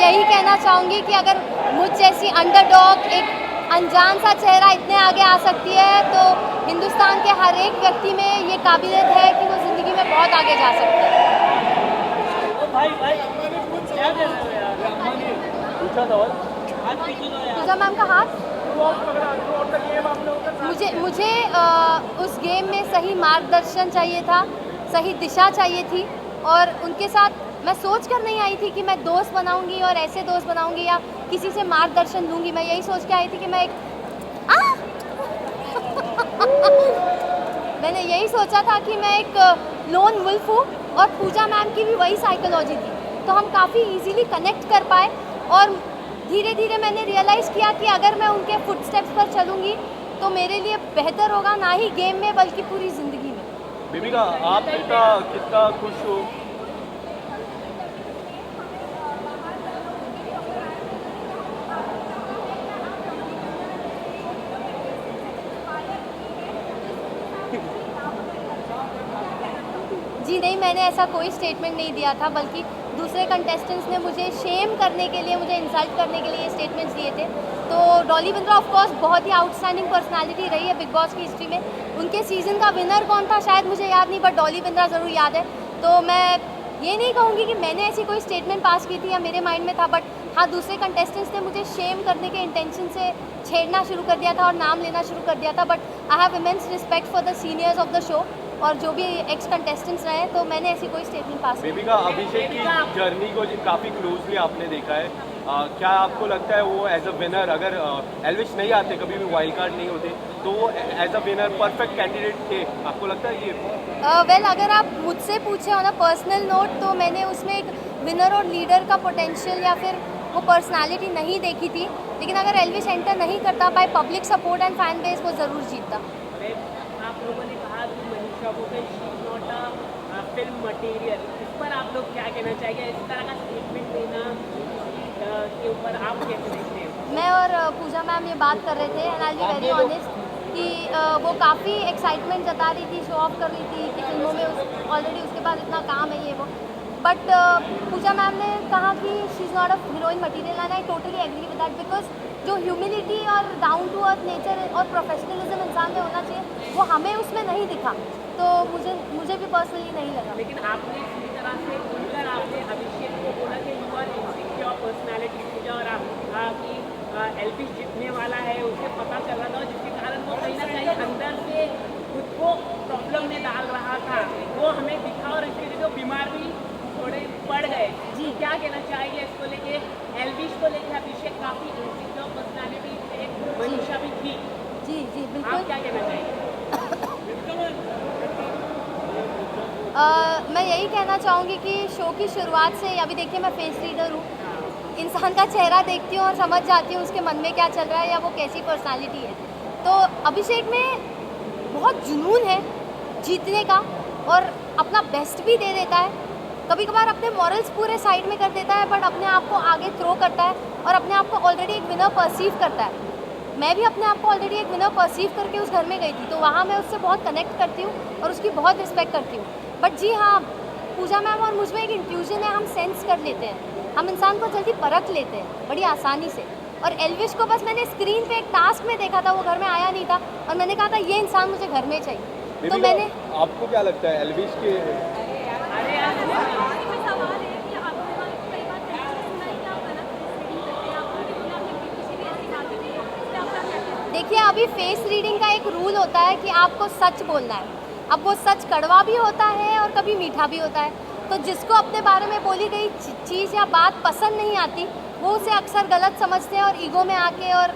यही कहना चाहूँगी कि अगर मुझ जैसी अंडरडॉग एक अनजान सा चेहरा इतने आगे आ सकती है तो हिंदुस्तान के हर एक व्यक्ति में ये काबिलियत है कि वो ज़िंदगी में बहुत आगे जा सकता है। पूजा मैम का हाथ मुझे उस गेम में सही मार्गदर्शन चाहिए था, सही दिशा चाहिए थी और उनके साथ मैं सोच कर नहीं आई थी कि मैं दोस्त बनाऊंगी और ऐसे दोस्त बनाऊंगी या किसी से मार्गदर्शन लूंगी। मैं यही सोच के आई थी कि मैं एक मैंने यही सोचा था कि मैं एक लोन वुल्फ हूँ और पूजा मैम की भी वही साइकोलॉजी थी, तो हम काफ़ी इजीली कनेक्ट कर पाए और धीरे धीरे मैंने रियलाइज़ किया कि अगर मैं उनके फुटस्टेप्स पर चलूँगी तो मेरे लिए बेहतर होगा, ना ही गेम में बल्कि पूरी ज़िंदगी में। बेबिका, आप कितना खुश हो? जी नहीं, मैंने ऐसा कोई स्टेटमेंट नहीं दिया था, बल्कि दूसरे कंटेस्टेंट्स ने मुझे शेम करने के लिए, मुझे इंसल्ट करने के लिए ये स्टेटमेंट्स दिए थे। तो डॉली बिंद्रा ऑफ कोर्स बहुत ही आउटस्टैंडिंग पर्सनालिटी रही है बिग बॉस की हिस्ट्री में। उनके सीज़न का विनर कौन था शायद मुझे याद नहीं, बट डॉली बिंद्रा ज़रूर याद है। तो मैं ये नहीं कहूँगी कि मैंने ऐसी कोई स्टेटमेंट पास की थी या मेरे माइंड में था, बट हाँ, दूसरे कंटेस्टेंट्स ने मुझे शेम करने के इंटेंशन से छेड़ना शुरू कर दिया था और नाम लेना शुरू कर दिया था। But I have immense respect for the seniors of the show और जो भी एक्स कंटेस्टेंट्स रहे, तो मैंने ऐसी कोई स्टेटमेंट पास नहीं। बेबिका, अभिषेक की जर्नी को काफ़ी क्लोजली आपने देखा है। क्या आपको लगता है वो एज अ विनर, अगर एल्विश नहीं आते, कभी भी वाइल्ड कार्ड नहीं होते, तो वो as a winner perfect candidate थे? आपको लगता है ये? वेल, अगर आप मुझसे पूछे ऑन अ पर्सनल नोट तो मैंने उसमें एक विनर और लीडर का पोटेंशियल या फिर वो पर्सनालिटी नहीं देखी थी, लेकिन अगर एल्विश एंटर नहीं करता by public support and fan base, वो ज़रूर जीतता। आप लोगों ने कहा कि Manisha Koirala she is not a film material, इस पर आप लोग क्या कहना चाहेंगे? इस तरह का स्टेटमेंट देना के ऊपर आप कैसे देखते हैं? मैं और पूजा मैम ये बात कर रहे थे and I be very honest कि वो काफ़ी एक्साइटमेंट जता रही थी, शो ऑफ कर रही थी कि फिल्मों में ऑलरेडी उसके पास इतना काम है ये वो, बट पूजा मैम ने कहा कि she is not a heroine material and I totally agree with that, because जो ह्यूमिलिटी और डाउन टू अर्थ नेचर और प्रोफेशनलिज्म इंसान में होना चाहिए वो हमें उसमें नहीं दिखा, तो मुझे भी पर्सनली नहीं लगा। लेकिन आपने इसी तरह से खुलकर आपने अभिषेक को बोला कि यू आर इनसिक्योर पर्सनैलिटी पूजा, और आपने कहा कि एल्विश जीतने वाला है, उसे पता चल रहा था, जिसके कारण वो कहीं ना कहीं अंदर से खुद को प्रॉब्लम में डाल रहा था, वो हमें दिखा और इसके लिए तो बीमार भी थोड़े पड़ गए जी। क्या कहना चाहिए इसको लेके? एल्विश को लेके अभिषेक काफ़ी इनसिक्योर पर्सनैलिटी थे, मनीषा भी थी। जी जी बिल्कुल। आप क्या कहना चाहिए? मैं यही कहना चाहूँगी कि शो की शुरुआत से अभी देखिए, मैं फेस रीडर हूँ, इंसान का चेहरा देखती हूँ और समझ जाती हूँ उसके मन में क्या चल रहा है या वो कैसी पर्सनालिटी है। तो अभिषेक में बहुत जुनून है जीतने का और अपना बेस्ट भी दे देता है, कभी कभार अपने मॉरल्स पूरे साइड में कर देता है, बट अपने आप को आगे थ्रो करता है और अपने आप को ऑलरेडी एक विनर परसीव करता है। मैं भी अपने आप को ऑलरेडी एक विनर परसीव करके उस घर में गई थी, तो वहाँ मैं उससे बहुत कनेक्ट करती हूँ और उसकी बहुत रिस्पेक्ट करती हूँ। बट जी हाँ, पूजा मैम और मुझ में एक इंट्यूजन है, हम सेंस कर लेते हैं, हम इंसान को जल्दी परख लेते हैं बड़ी आसानी से। और एल्विश को बस मैंने स्क्रीन पे एक टास्क में देखा था, वो घर में आया नहीं था और मैंने कहा था ये इंसान मुझे घर में चाहिए, तो मैंने। आपको क्या लगता है एल्विश के? देखिए, अभी फेस रीडिंग का एक रूल होता है कि आपको सच बोलना है। अब वो सच कड़वा भी होता है और कभी मीठा भी होता है, तो जिसको अपने बारे में बोली गई चीज़ या बात पसंद नहीं आती, वो उसे अक्सर गलत समझते हैं और ईगो में आके और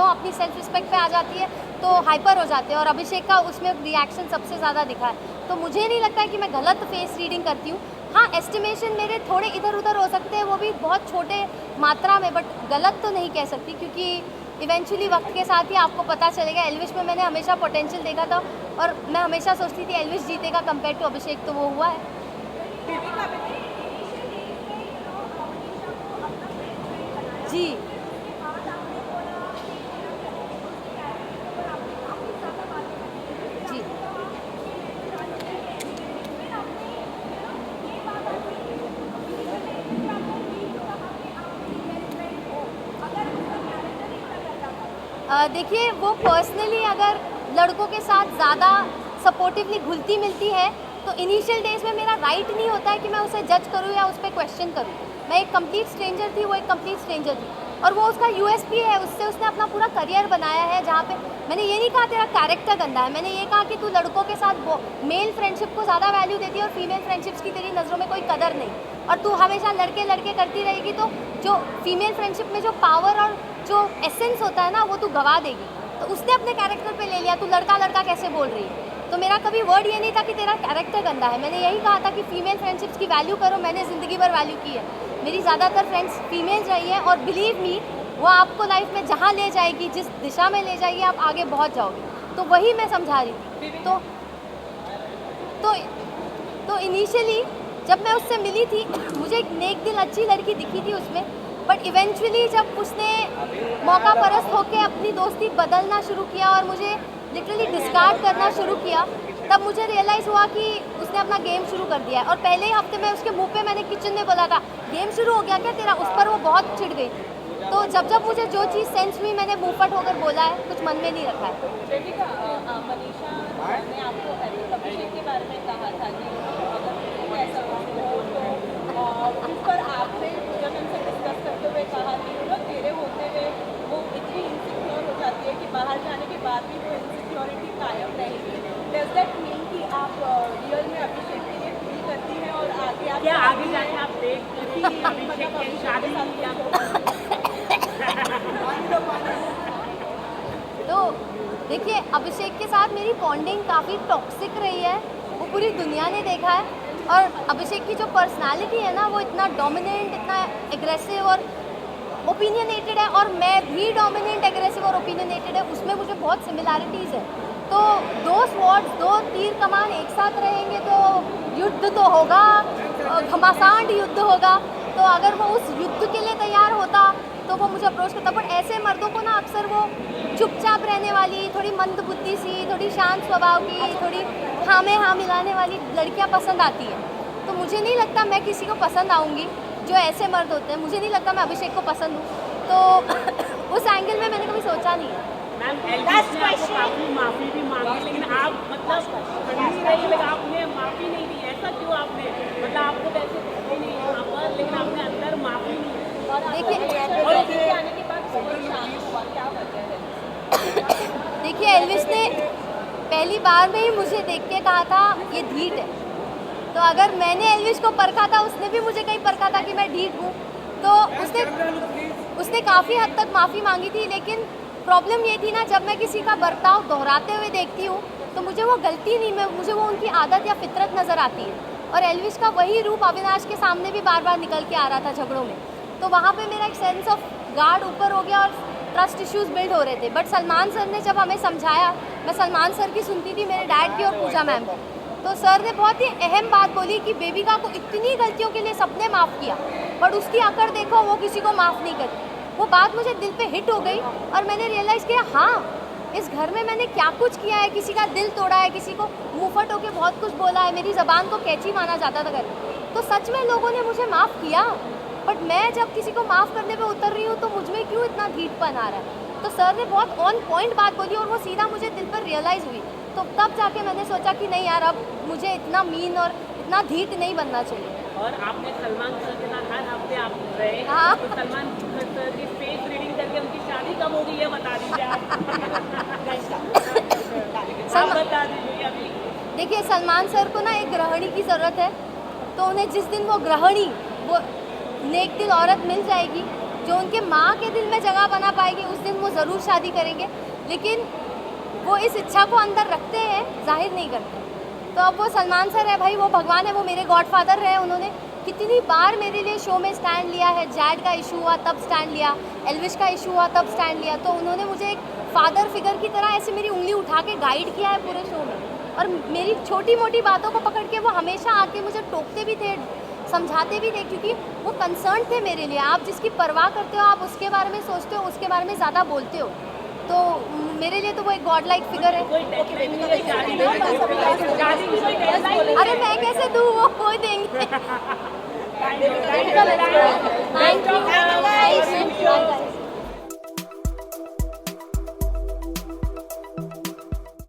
अपनी सेल्फ रिस्पेक्ट पे आ जाती है, तो हाइपर हो जाते हैं। और अभिषेक का उसमें रिएक्शन सबसे ज़्यादा दिखा है, तो मुझे नहीं लगता है कि मैं गलत फेस रीडिंग करती हूँ। हाँ, एस्टिमेशन मेरे थोड़े इधर उधर हो सकते हैं, वो भी बहुत छोटे मात्रा में, बट गलत तो नहीं कह सकती, क्योंकि इवेंचुअली वक्त के साथ ही आपको पता चलेगा। एल्विश में मैंने हमेशा पोटेंशियल देखा था और मैं हमेशा सोचती थी एल्विश जीतेगा कंपेयर टू अभिषेक, तो वो हुआ है। जी जी देखिए वो पर्सनली अगर लड़कों के साथ ज़्यादा सपोर्टिवली घुलती मिलती है तो इनिशियल डेज में मेरा राइट नहीं होता है कि मैं उसे जज करूँ या उस पर क्वेश्चन करूँ। मैं एक कंप्लीट स्ट्रेंजर थी, वो एक कंप्लीट स्ट्रेंजर थी, और वो उसका यूएसपी है, उससे उसने अपना पूरा करियर बनाया है। जहाँ पे मैंने ये नहीं कहा तेरा कैरेक्टर गंदा है, मैंने ये कहा कि तू लड़कों के साथ मेल फ्रेंडशिप को ज़्यादा वैल्यू देती है और फीमेल फ्रेंडशिप्स की तेरी नज़रों में कोई कदर नहीं, और तू हमेशा लड़के लड़के करती रहेगी तो जो फीमेल फ्रेंडशिप में जो पावर और जो एसेंस होता है ना वो तू गवा देगी। तो उसने अपने कैरेक्टर पे ले लिया, तू लड़का लड़का कैसे बोल रही है। तो मेरा कभी वर्ड ये नहीं था कि तेरा कैरेक्टर गंदा है, मैंने यही कहा था कि फीमेल फ्रेंडशिप्स की वैल्यू करो। मैंने ज़िंदगी भर वैल्यू की है, मेरी ज़्यादातर फ्रेंड्स फीमेल रही हैं, और बिलीव मी वो आपको लाइफ में जहाँ ले जाएगी, जिस दिशा में ले जाएगी, आप आगे बहुत जाओगे। तो वही मैं समझा रही थी। तो इनिशियली जब मैं उससे मिली थी मुझे एक नेक दिल अच्छी लड़की दिखी थी उसमें, बट इवेंचुअली जब उसने मौका परस्त होकर अपनी दोस्ती बदलना शुरू किया और मुझे लिटरली डिस्कार्ड करना शुरू किया, तब मुझे रियलाइज़ हुआ कि उसने अपना गेम शुरू कर दिया है। और पहले ही हफ्ते में उसके मुंह पे मैंने किचन में बोला था गेम शुरू हो गया क्या तेरा, उस पर वो बहुत चिढ़ गई थी। तो जब मुझे जो चीज़ सेंस हुई मैंने मुंहफट होकर बोला है, कुछ मन में नहीं रखा है। देविका, मनीषा ने आपको अभिषेक के बारे में कहा था कि अगर ऐसा कुछ हो तो उस पर आपने जब उनसे डिस्कस करते हुए कहा कि तेरे होते हुए वो इतनी इनसिक्योर हो जाती है कि बाहर जाने के बाद भी वो इनसिक्योरिटी कायम रहेगी। डज दैट मीन कि आप रियल में अभिषेक के लिए फील करती हैं और आगे आप क्या आगे जाके आप देख कि अभिषेक की शादी तो देखिए अभिषेक के साथ मेरी बॉन्डिंग काफ़ी टॉक्सिक रही है, वो पूरी दुनिया ने देखा है। और अभिषेक की जो पर्सनालिटी है ना वो इतना डोमिनेंट, इतना एग्रेसिव और ओपिनियनेटेड है, और मैं भी डोमिनेंट, एग्रेसिव और ओपिनियनेटेड है, उसमें मुझे बहुत सिमिलैरिटीज़ है। तो दो स्वॉर्ड्स, दो तीर कमान एक साथ रहेंगे तो युद्ध तो होगा, घमासान युद्ध होगा। तो अगर वो उस युद्ध के लिए तैयार होता तो वो मुझे अप्रोच करता। बट ऐसे मर्दों को ना अक्सर वो चुपचाप रहने वाली, थोड़ी मंद बुद्धि सी, थोड़ी शांत स्वभाव की, थोड़ी हाँ में हाँ मिलाने वाली लड़कियां पसंद आती हैं। तो मुझे नहीं लगता मैं किसी को पसंद आऊँगी जो ऐसे मर्द होते हैं। मुझे नहीं लगता मैं अभिषेक को पसंद हूँ, तो उस एंगल में मैंने कभी सोचा नहीं है। मैम एल्विस ने आपको काफी माफी भी मांगी, लेकिन आप मतलब ठंडी रही, लेकिन आपने माफी नहीं दी। ऐसा क्यों आपने, मतलब आपको वैसे कुछ नहीं यहाँ पर, लेकिन आपने अंदर माफी नहीं दी। देखिए एल्विस ने पहली बार में ही मुझे देख के कहा था ये ढीठ है। तो अगर मैंने एल्विस को परखा था, उसने भी मुझे कहीं परखा था कि मैं ढीठ हूँ, तो उसने काफ़ी हद तक माफ़ी मांगी थी। लेकिन प्रॉब्लम ये थी ना, जब मैं किसी का बर्ताव दोहराते हुए देखती हूँ तो मुझे वो गलती नहीं, मुझे वो उनकी आदत या फितरत नज़र आती है। और एल्विस का वही रूप अविनाश के सामने भी बार बार निकल के आ रहा था झगड़ों में। तो वहाँ पे मेरा एक सेंस ऑफ गार्ड ऊपर हो गया और ट्रस्ट इश्यूज बिल्ड हो रहे थे। बट सलमान सर ने जब हमें समझाया, मैं सलमान सर की सुनती थी, मेरे डैड की और पूजा मैम की, तो सर ने बहुत ही अहम बात बोली कि बेबिका को इतनी गलतियों के लिए सबने माफ़ किया, बट उसकी अकड़ देखो वो किसी को माफ़ नहीं करती। वो बात मुझे दिल पे हिट हो गई और मैंने रियलाइज़ किया हाँ, इस घर में मैंने क्या कुछ किया है, किसी का दिल तोड़ा है, किसी को मुँहफट होकर बहुत कुछ बोला है, मेरी ज़बान को कैची माना जाता था घर। तो सच में लोगों ने मुझे माफ़ किया, बट मैं जब किसी को माफ़ करने पे उतर रही हूँ तो मुझ में क्यों इतना ढीठपन आ रहा है। तो सर ने बहुत ऑन पॉइंट बात बोली और वो सीधा मुझे दिल पर रियलाइज़ हुई। तो तब जाके मैंने सोचा कि नहीं यार, अब मुझे इतना मीन और इतना ढीठ नहीं बनना चाहिए। और आपने सलमान सर के साथ हर हफ्ते आप रहे, हाँ। तो सलमान सर की फेस रीडिंग करके उनकी शादी कब होगी ये बता दीजिए आप। बता दीजिए अभी। देखिए सलमान सर को ना एक गृहिणी की ज़रूरत है, तो उन्हें जिस दिन वो गृहिणी, वो नेक दिल औरत मिल जाएगी जो उनके माँ के दिल में जगह बना पाएगी, उस दिन वो ज़रूर शादी करेंगे। लेकिन वो इस इच्छा को अंदर रखते हैं, जाहिर नहीं करते। तो अब वो सलमान सर है भाई, वो भगवान है, वो मेरे गॉडफादर रहे। उन्होंने कितनी बार मेरे लिए शो में स्टैंड लिया है। जैड का इशू हुआ तब स्टैंड लिया, एल्विश का इशू हुआ तब स्टैंड लिया। तो उन्होंने मुझे एक फादर फिगर की तरह ऐसे मेरी उंगली उठा के गाइड किया है पूरे शो में। और मेरी छोटी मोटी बातों को पकड़ के वो हमेशा आके मुझे टोकते भी थे, समझाते भी थे, क्योंकि वो कंसर्न थे मेरे लिए। आप जिसकी परवाह करते हो, आप उसके बारे में सोचते हो, उसके बारे में ज़्यादा बोलते हो। तो मेरे लिए तो वो एक गॉड लाइक फिगर है। अरे मैं कैसे दूँ, वो देंगे। Thank you.